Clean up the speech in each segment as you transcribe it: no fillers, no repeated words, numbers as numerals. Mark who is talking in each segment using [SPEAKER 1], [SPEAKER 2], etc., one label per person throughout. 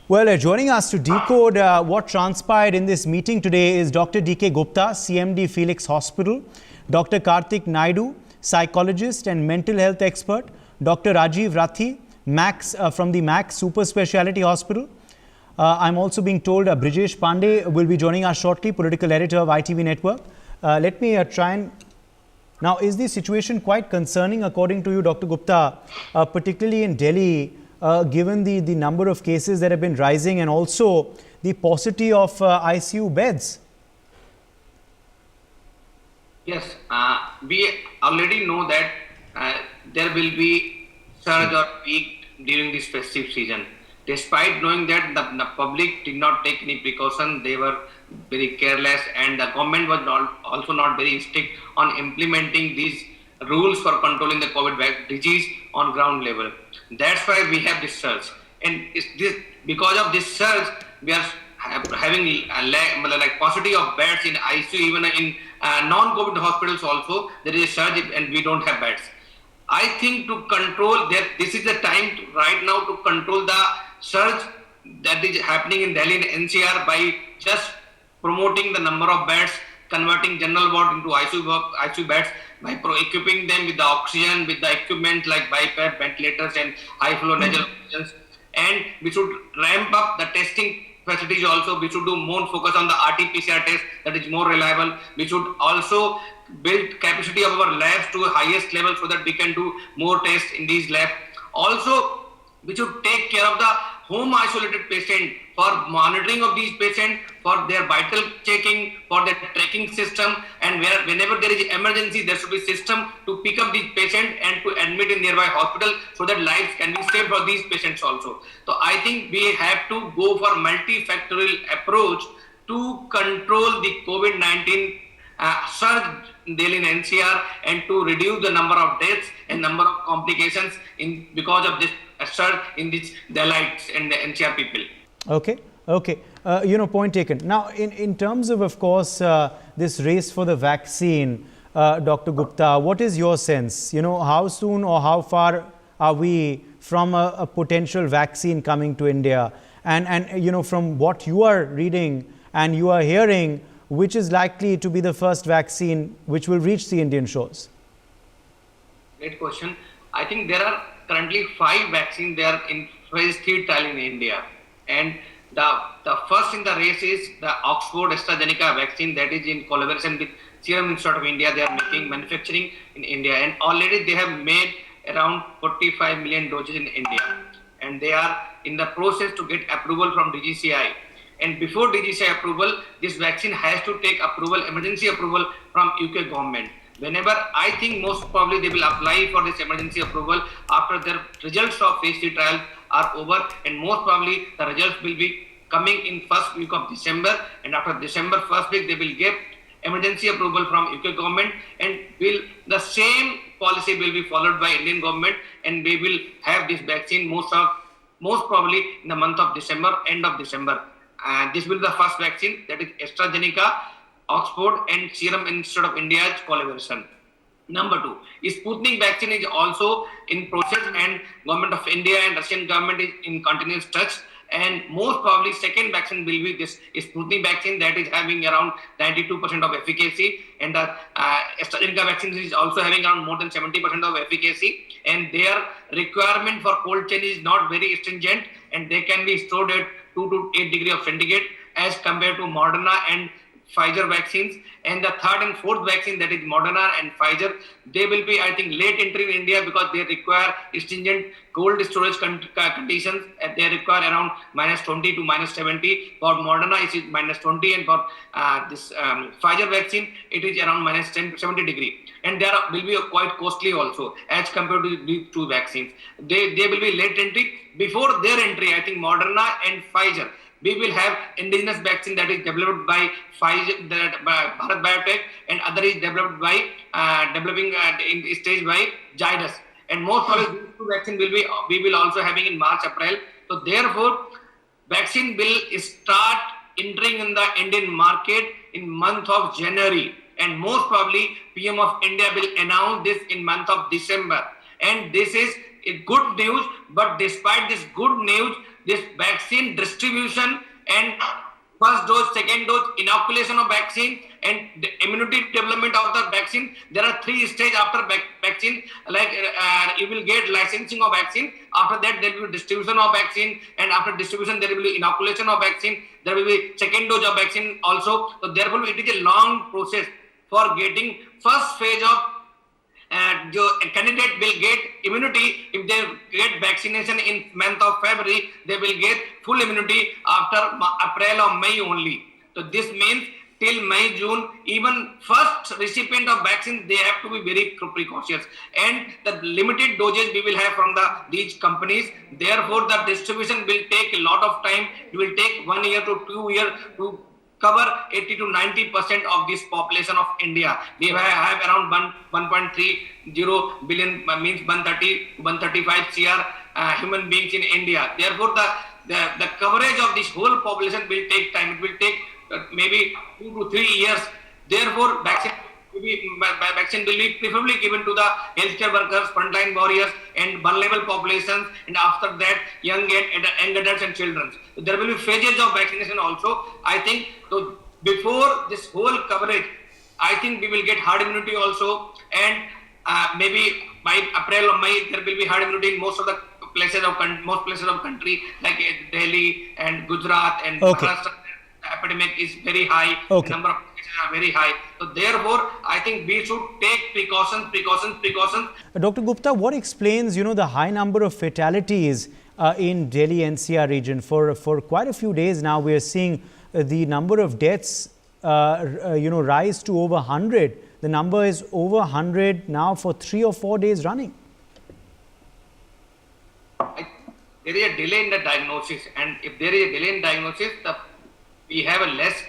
[SPEAKER 1] Well, joining us to decode what transpired in this meeting today is Dr. D.K. Gupta, CMD Felix Hospital, Dr. Karthik Naidu, psychologist and mental health expert, Dr. Rajiv Rathi, Max from the Max Super Speciality Hospital. I'm also being told Brijesh Pandey will be joining us shortly, political editor of ITV Network. Let me try and... Now, is the situation quite concerning according to you, Dr. Gupta, particularly in Delhi, given the number of cases that have been rising and also the paucity of ICU beds?
[SPEAKER 2] Yes, we already know that there will be surge or peak during this festive season. Despite knowing that the public did not take any precaution, they were very careless, and the government was also not very strict on implementing these rules for controlling the COVID disease on ground level. That's why we have this surge, and because of this surge, we are having like paucity of beds in ICU, even in non-COVID hospitals also there is a surge, and we don't have beds. I think to control that, this is the time right now to control the surge that is happening in Delhi and NCR by just promoting the number of beds, converting general ward into ICU beds, by equipping them with the oxygen, with the equipment like BiPAP, ventilators and high flow nasal oxygen. And we should ramp up the testing facilities also. We should do more focus on the RT-PCR test that is more reliable. We should also build capacity of our labs to the highest level so that we can do more tests in these labs. Also, we should take care of the home isolated patient, for monitoring of these patients, for their vital checking, for their tracking system, and whenever there is emergency, there should be system to pick up these patients and to admit in nearby hospital so that lives can be saved for these patients also. So I think we have to go for multifactorial approach to control the COVID-19 surge in Delhi and NCR, and to reduce the number of deaths and number of complications because of this surge in these Delhites and the NCR people.
[SPEAKER 1] Okay. Point taken. Now, in terms of course, this race for the vaccine, Dr. Gupta, what is your sense? How soon or how far are we from a potential vaccine coming to India? And from what you are reading and you are hearing, which is likely to be the first vaccine which will reach the Indian shores?
[SPEAKER 2] Great question. I think there are currently 5 vaccines. They are in phase 3 trial in India. And the first in the race is the Oxford AstraZeneca vaccine, that is in collaboration with Serum Institute of India. They are making manufacturing in India, and already they have made around 45 million doses in India. And they are in the process to get approval from DGCI. And before DGCI approval, this vaccine has to take approval, emergency approval from UK government. Whenever, I think most probably they will apply for this emergency approval after their results of phase 3 trials are over, and most probably the results will be coming in first week of December, and after December first week they will get emergency approval from UK government, and the same policy will be followed by Indian government, and we will have this vaccine most probably in the month of December, end of December. And this will be the first vaccine, that is AstraZeneca, Oxford and Serum Institute of India's collaboration. Number 2, Sputnik vaccine is also in process, and Government of India and Russian government is in continuous touch. And most probably second vaccine will be this Sputnik vaccine, that is having around 92% of efficacy, and the AstraZeneca vaccine is also having around more than 70% of efficacy, and their requirement for cold chain is not very stringent, and they can be stored at 2 to 8 degrees of centigrade as compared to Moderna and Pfizer vaccines. And the third and fourth vaccine, that is Moderna and Pfizer, they will be, I think, late entry in India because they require stringent cold storage conditions. They require around -20 to -70. For Moderna, it is -20, and for this Pfizer vaccine, it is around -10 to 70 degrees. And they will be quite costly also as compared to these 2 vaccines. They will be late entry. Before their entry, I think Moderna and Pfizer, we will have indigenous vaccine that is developed by Pfizer, Bharat Biotech, and other is developed by developing in stage by Zydus. And most probably these 2 vaccine we will also having in March, April. So therefore, vaccine will start entering in the Indian market in month of January, and most probably PM of India will announce this in month of December. And this is good news, but despite this good news, this vaccine distribution and first dose, second dose, inoculation of vaccine, and the immunity development of the vaccine. There are 3 stages after vaccine. Like you will get licensing of vaccine. After that, there will be distribution of vaccine, and after distribution, there will be inoculation of vaccine. There will be second dose of vaccine also. So therefore, it is a long process for getting first phase of. A candidate will get immunity if they get vaccination in month of February. They will get full immunity after April or May only. So this means till May, June, even first recipient of vaccine, they have to be very precautious. And the limited doses we will have from these companies. Therefore, the distribution will take a lot of time. It will take 1 year to 2 years to cover 80 to 90% of this population of India. We have around 1.30 billion, means 130 135 CR human beings in India. Therefore, the coverage of this whole population will take time. It will take maybe 2 to 3 years. Therefore, vaccine will be preferably given to the healthcare workers, frontline warriors, and vulnerable populations, and after that, young adults and children. So there will be phases of vaccination also. I think so. Before this whole coverage, I think we will get herd immunity also, and maybe by April or May there will be herd immunity in most places of country like Delhi and Gujarat and Maharashtra. Epidemic is very high. The number of cases are very high. So therefore, I think we should take precautions.
[SPEAKER 1] Dr. Gupta, what explains, the high number of fatalities in Delhi NCR region? For quite a few days now, we are seeing the number of deaths, rise to over 100. The number is over 100 now for 3 or 4 days running.
[SPEAKER 2] There is a delay in the diagnosis, and if there is a delay in diagnosis, we have a less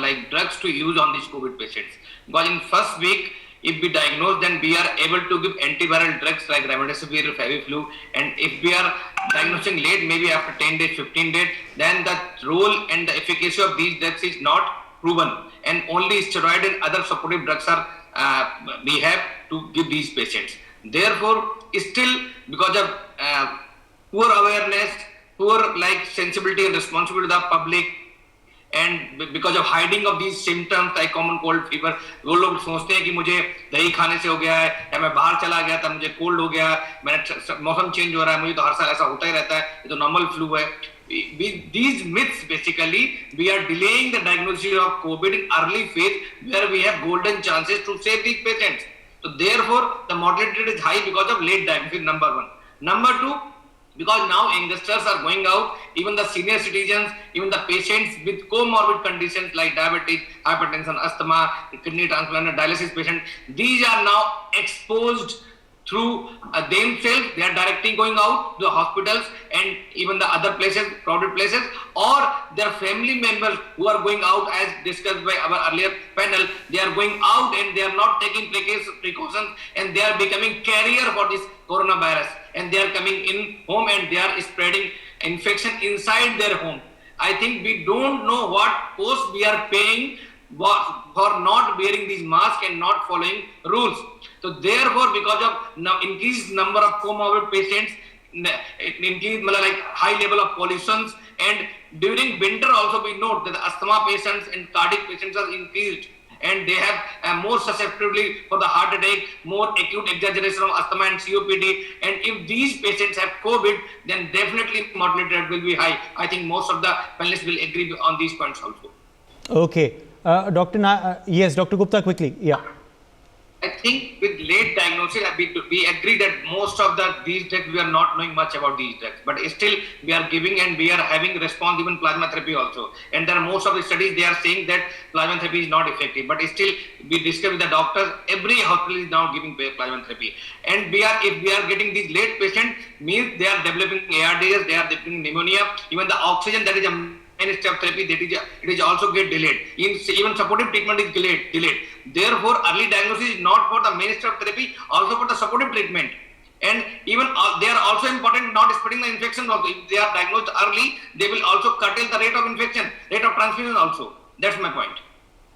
[SPEAKER 2] like drugs to use on these COVID patients. Because in first week, if we diagnose, then we are able to give antiviral drugs like remdesivir, Feviflu. And if we are diagnosing late, maybe after 10 days, 15 days, then the role and the efficacy of these drugs is not proven. And only steroid and other supportive drugs are we have to give these patients. Therefore, still because of poor awareness, poor sensibility and responsibility of the public, and because of hiding of these symptoms like common cold fever, वो लोग सोचते हैं कि मुझे दही खाने से हो गया है, या मैं बाहर चला गया था मुझे कोल्ड हो गया, मौसम चेंज हो रहा है, मुझे तो हर साल ऐसा होता ही रहता है, ये तो नॉर्मल फ्लू है. These myths, basically, we are delaying the diagnosis of COVID in early phase, where we have golden chances to save these patients. So therefore, the mortality rate is high because of late diagnosis, number 1. Number 2, because now youngsters are going out, even the senior citizens, even the patients with comorbid conditions like diabetes, hypertension, asthma, kidney transplant, dialysis patients, these are now exposed through themselves. They are directly going out to the hospitals and even the other places, crowded places, or their family members who are going out, as discussed by our earlier panel. They are going out and they are not taking precautions, and they are becoming carrier for this coronavirus, and they are coming in home and they are spreading infection inside their home. I think we don't know what cost we are paying for not wearing these masks and not following rules. So therefore, because of now increased number of comorbid patients, increased high level of pollutions, and during winter also we note that the asthma patients and cardiac patients are increased, and they have more susceptibility for the heart attack, more acute exaggeration of asthma and COPD. And if these patients have COVID, then definitely mortality rate will be high. I think most of the panelists will agree on these points also.
[SPEAKER 1] Okay. Yes, Dr. Gupta, quickly. Yeah.
[SPEAKER 2] I think with late diagnosis, we agree that most of these drugs, we are not knowing much about these drugs, but still we are giving and we are having response, even plasma therapy also. And there are most of the studies, they are saying that plasma therapy is not effective, but still we discuss with the doctors, every hospital is now giving plasma therapy. And if we are getting these late patients, means they are developing ARDS, they are developing pneumonia, even the oxygen that is a step therapy, it is also get delayed. Even supportive treatment is delayed. Therefore, early diagnosis is not for the main step therapy, also for the supportive treatment. And even they are also important not spreading the infection also. If they are diagnosed early, they will also curtail the rate of infection, rate of transmission also. That's my point.